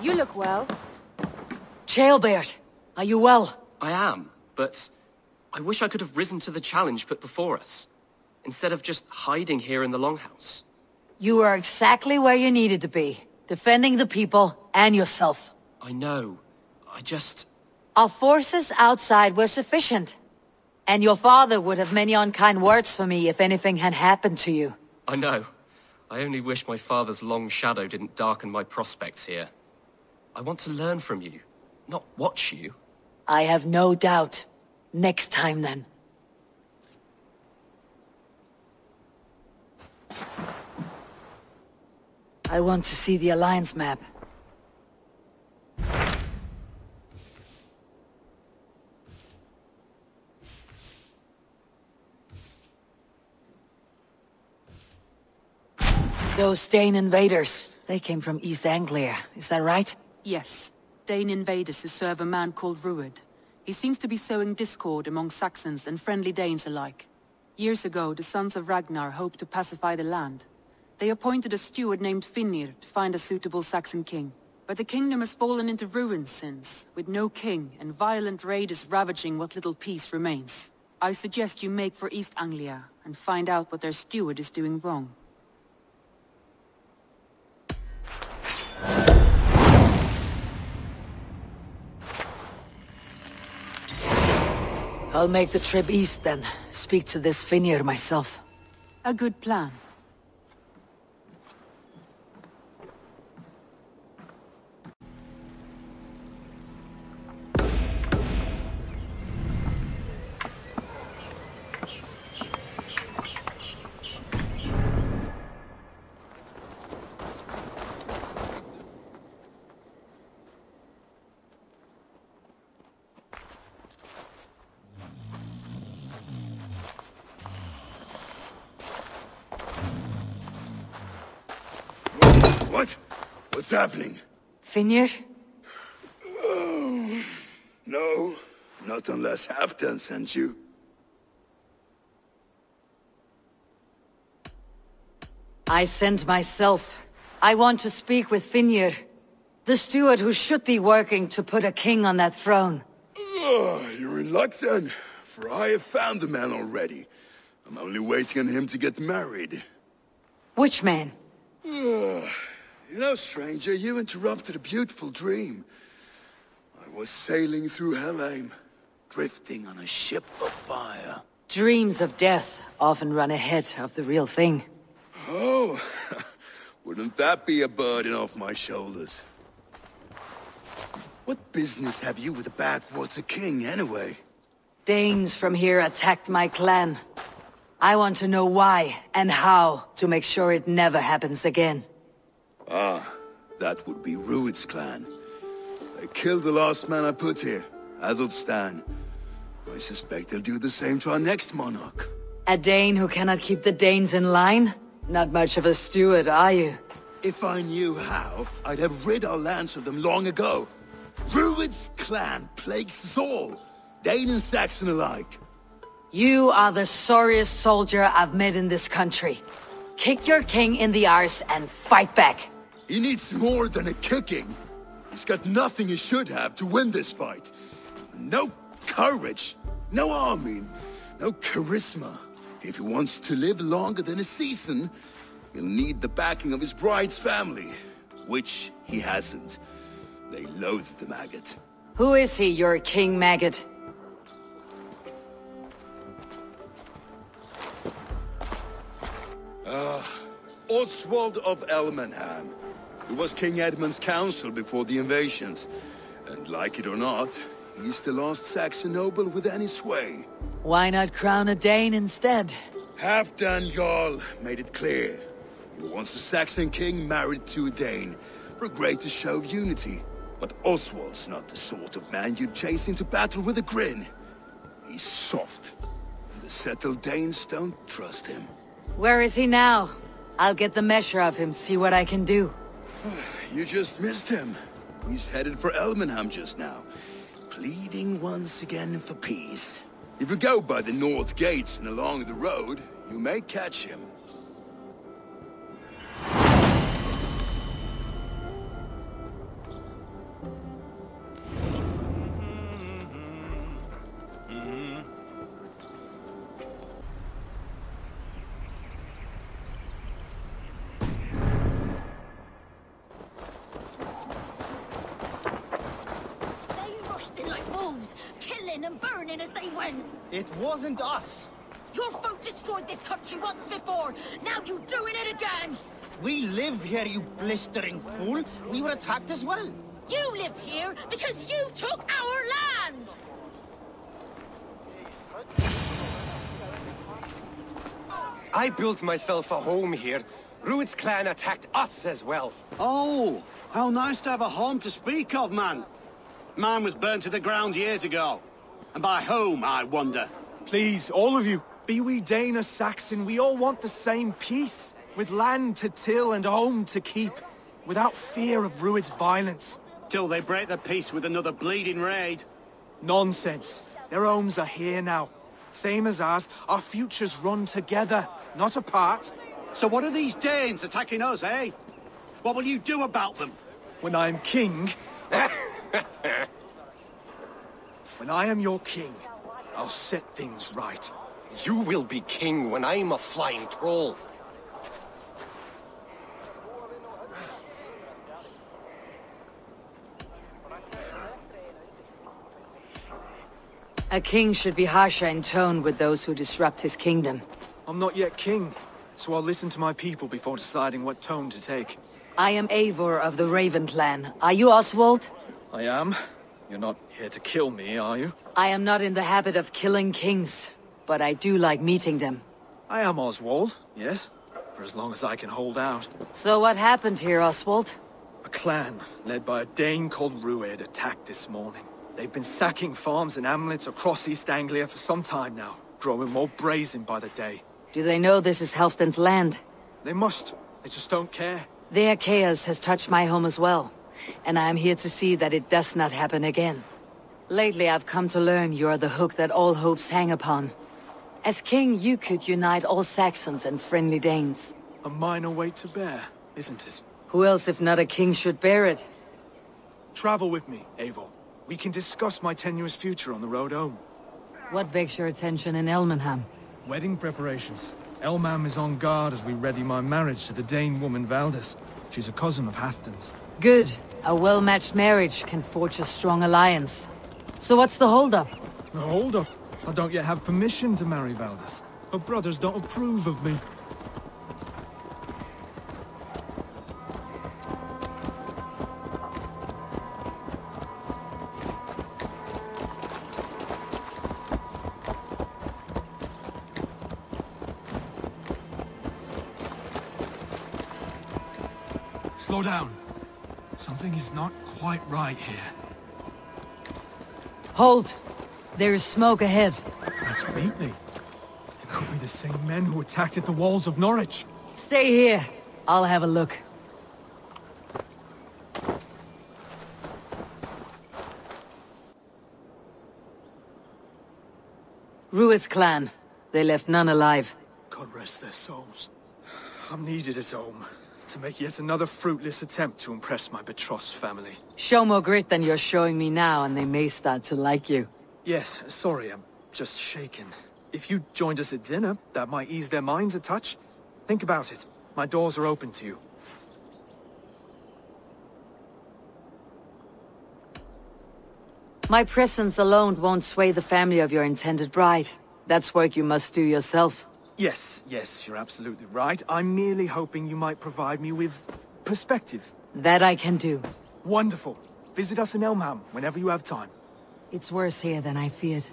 You look well. Jailbird, are you well? I am, but I wish I could have risen to the challenge put before us, instead of just hiding here in the Longhouse. You were exactly where you needed to be, defending the people and yourself. I know. I just... Our forces outside were sufficient. And your father would have many unkind words for me if anything had happened to you. I know. I only wish my father's long shadow didn't darken my prospects here. I want to learn from you, not watch you. I have no doubt. Next time, then. I want to see the Alliance map. Those Dane invaders, they came from East Anglia, is that right? Yes. Dane invaders who serve a man called Ruud. He seems to be sowing discord among Saxons and friendly Danes alike. Years ago, the sons of Ragnar hoped to pacify the land. They appointed a steward named Finnir to find a suitable Saxon king. But the kingdom has fallen into ruins since, with no king and violent raiders ravaging what little peace remains. I suggest you make for East Anglia and find out what their steward is doing wrong. I'll make the trip east then. Speak to this Finnir myself. A good plan. What's happening? Finnir? Oh, no, not unless Halfdan sent you. I sent myself. I want to speak with Finnir, the steward who should be working to put a king on that throne. You're in luck then, for I have found the man already. I'm only waiting on him to get married. Which man? You know, stranger, you interrupted a beautiful dream. I was sailing through Helheim, drifting on a ship of fire. Dreams of death often run ahead of the real thing. Oh, wouldn't that be a burden off my shoulders? What business have you with the backwater king, anyway? Danes from here attacked my clan. I want to know why and how to make sure it never happens again. Ah, that would be Ruud's clan. They killed the last man I put here, Adelstan. I suspect they'll do the same to our next monarch. A Dane who cannot keep the Danes in line? Not much of a steward, are you? If I knew how, I'd have rid our lands of them long ago. Ruud's clan plagues us all, Dane and Saxon alike. You are the sorriest soldier I've met in this country. Kick your king in the arse and fight back. He needs more than a kicking. He's got nothing he should have to win this fight. No courage, no army, no charisma. If he wants to live longer than a season, he'll need the backing of his bride's family, which he hasn't. They loathe the maggot. Who is he, your king maggot? Oswald of Elmenham. He was King Edmund's counsel before the invasions. And like it or not, he's the last Saxon noble with any sway. Why not crown a Dane instead? Halfdan Jarl made it clear. He wants a Saxon king married to a Dane, for a greater show of unity. But Oswald's not the sort of man you'd chase into battle with a grin. He's soft, and the settled Danes don't trust him. Where is he now? I'll get the measure of him, see what I can do. You just missed him. He's headed for Elmenham just now, pleading once again for peace. If you go by the north gates and along the road, you may catch him. killing and burning as they went. It wasn't us. Your folk destroyed this country once before. Now you're doing it again. We live here, you blistering fool. We were attacked as well. You live here because you took our land. I built myself a home here. Rued's clan attacked us as well. Oh, how nice to have a home to speak of, man. Mine was burnt to the ground years ago. And by whom, I wonder? Please, all of you, be we Dane or Saxon, we all want the same peace. With land to till and home to keep. Without fear of Rued's violence. Till they break the peace with another bleeding raid. Nonsense. Their homes are here now. Same as ours, our futures run together, not apart. So what are these Danes attacking us, eh? What will you do about them? When I am king... When I am your king, I'll set things right. You will be king when I'm a flying troll. A king should be harsher in tone with those who disrupt his kingdom. I'm not yet king, so I'll listen to my people before deciding what tone to take. I am Eivor of the Raven clan. Are you Oswald? I am. You're not here to kill me, are you? I am not in the habit of killing kings, but I do like meeting them. I am Oswald, yes. For as long as I can hold out. So what happened here, Oswald? A clan, led by a Dane called Rued, attacked this morning. They've been sacking farms and hamlets across East Anglia for some time now, growing more brazen by the day. Do they know this is Halfdan's land? They must. They just don't care. Their chaos has touched my home as well, and I am here to see that it does not happen again. Lately I've come to learn you are the hook that all hopes hang upon. As king, you could unite all Saxons and friendly Danes. A minor weight to bear, isn't it? Who else if not a king should bear it? Travel with me, Eivor. We can discuss my tenuous future on the road home. What begs your attention in Elmenham? Wedding preparations. Elmam is on guard as we ready my marriage to the Dane woman Valdis. She's a cousin of Halfdan's. Good. A well-matched marriage can forge a strong alliance. So what's the holdup? The hold-up? I don't yet have permission to marry Valdis. Her brothers don't approve of me. Slow down. Something is not quite right here. Hold! There is smoke ahead. That's Beatley. It could be the same men who attacked at the walls of Norwich. Stay here. I'll have a look. Rued's clan. They left none alive. God rest their souls. I'm needed at home to make yet another fruitless attempt to impress my betrothed family. Show more grit than you're showing me now, and they may start to like you. Yes, sorry, I'm just shaken. If you joined us at dinner, that might ease their minds a touch. Think about it. My doors are open to you. My presence alone won't sway the family of your intended bride. That's work you must do yourself. Yes, you're absolutely right. I'm merely hoping you might provide me with perspective. That I can do. Wonderful. Visit us in Elmham whenever you have time. It's worse here than I feared.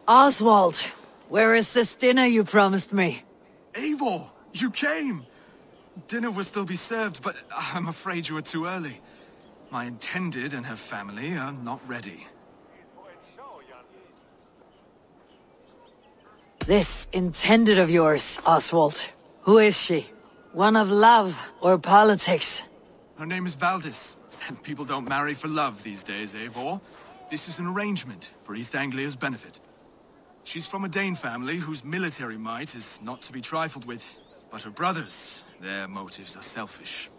Oswald, where is this dinner you promised me? Eivor, you came! Dinner will still be served, but I'm afraid you are too early. My intended and her family are not ready. This intended of yours, Oswald. Who is she? One of love or politics? Her name is Valdis, and people don't marry for love these days, Eivor. This is an arrangement for East Anglia's benefit. She's from a Dane family whose military might is not to be trifled with. But her brothers, their motives are selfish.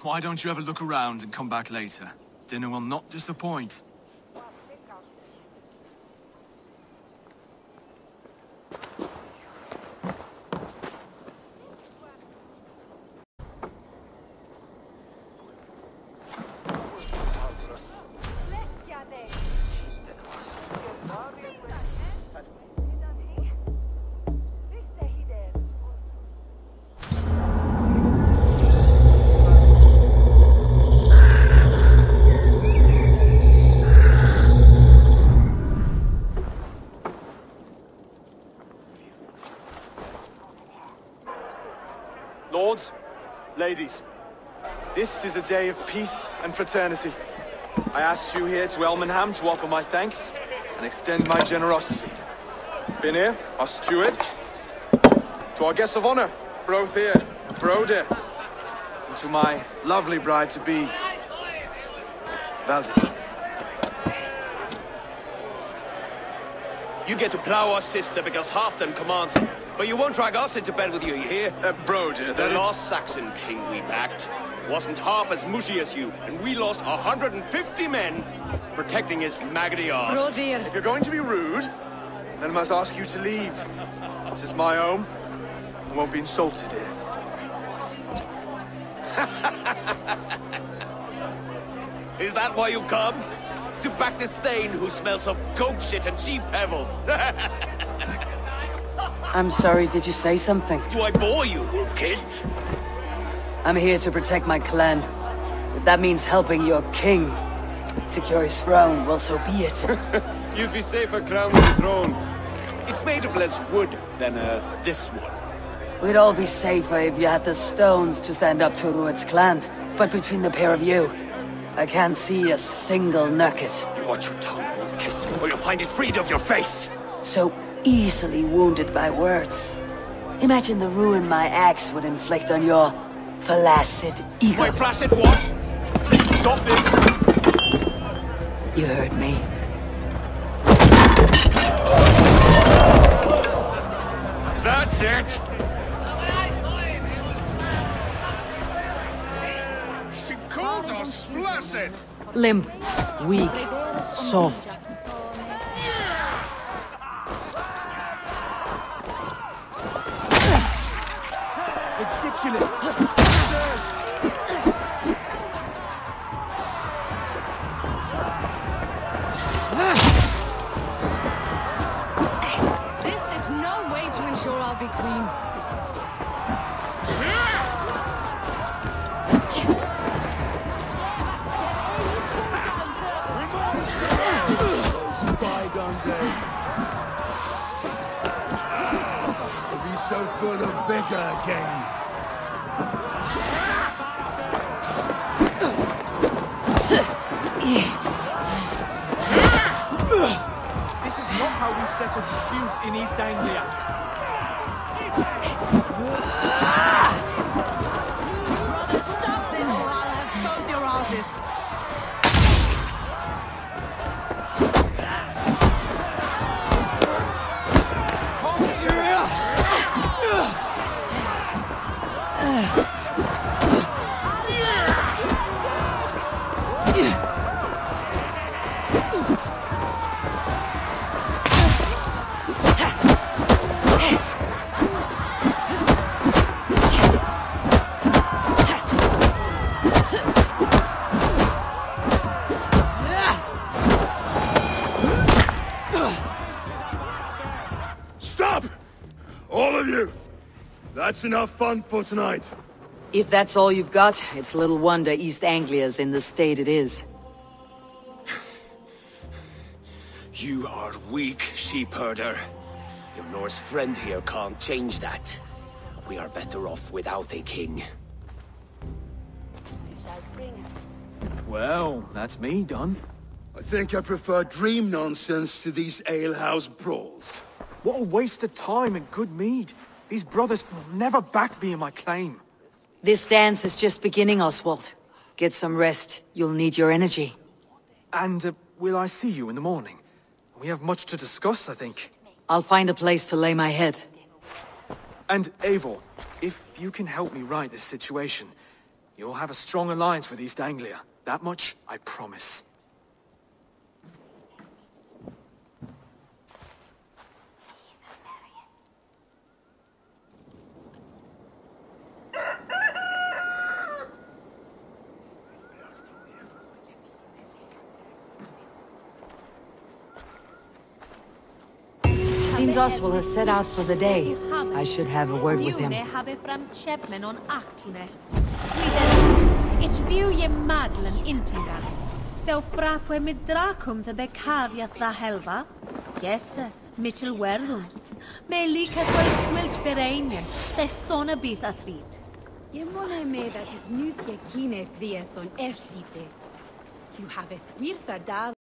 Why don't you have a look around and come back later? Dinner will not disappoint. Lords, ladies, this is a day of peace and fraternity. I asked you here to Elmenham to offer my thanks and extend my generosity. Finir, our steward, to our guests of honor, Brothir and Broder, and to my lovely bride-to-be, Valdis. You get to plow our sister because Halfdan commands it. But you won't drag us into bed with you hear? Broder, the last Saxon king we backed wasn't half as mushy as you, and we lost 150 men protecting his maggoty arse. If you're going to be rude, then I must ask you to leave. This is my home. I won't be insulted here. Is that why you've come? To back this Thane who smells of goat shit and cheap pebbles? I'm sorry, did you say something? Do I bore you, wolf-kissed? I'm here to protect my clan. If that means helping your king secure his throne, well, so be it. You'd be safer crowned with the throne. It's made of less wood than, this one. We'd all be safer if you had the stones to stand up to Rued's clan. But between the pair of you, I can't see a single nugget. You watch your tongue, wolf-kissed, or you'll find it freed of your face. So easily wounded by words. Imagine the ruin my axe would inflict on your flaccid ego. My flaccid what? Please stop this! You heard me. That's it! She called us flaccid! Limp, weak, soft. Ridiculous! This is no way to ensure I'll be queen. Bygone days. To be so full of vigor again. This is not how we settle disputes in East Anglia. Brother, stop this or I'll have both your asses. Stop! All of you! That's enough fun for tonight. If that's all you've got, it's little wonder East Anglia's in the state it is. You are weak, sheep herder. Your Norse friend here can't change that. We are better off without a king. Well, that's me done. I think I prefer dream nonsense to these alehouse brawls. What a waste of time and good mead. These brothers will never back me in my claim. This dance is just beginning, Oswald. Get some rest. You'll need your energy. And will I see you in the morning? We have much to discuss, I think. I'll find a place to lay my head. And Eivor, if you can help me right this situation, you'll have a strong alliance with East Anglia. That much, I promise. Seems Oswald has set out for the day. I should have a word with him. Ich byw je madlen intingan. Self bratwe med dracum te bekaviat la helva. Yes, Mitchell Werlum. Me lika dweud swilch bereinian, se sona byth a thrit. Je mone me that is nyt je kine friet on FCP. You have a thwirtha dal.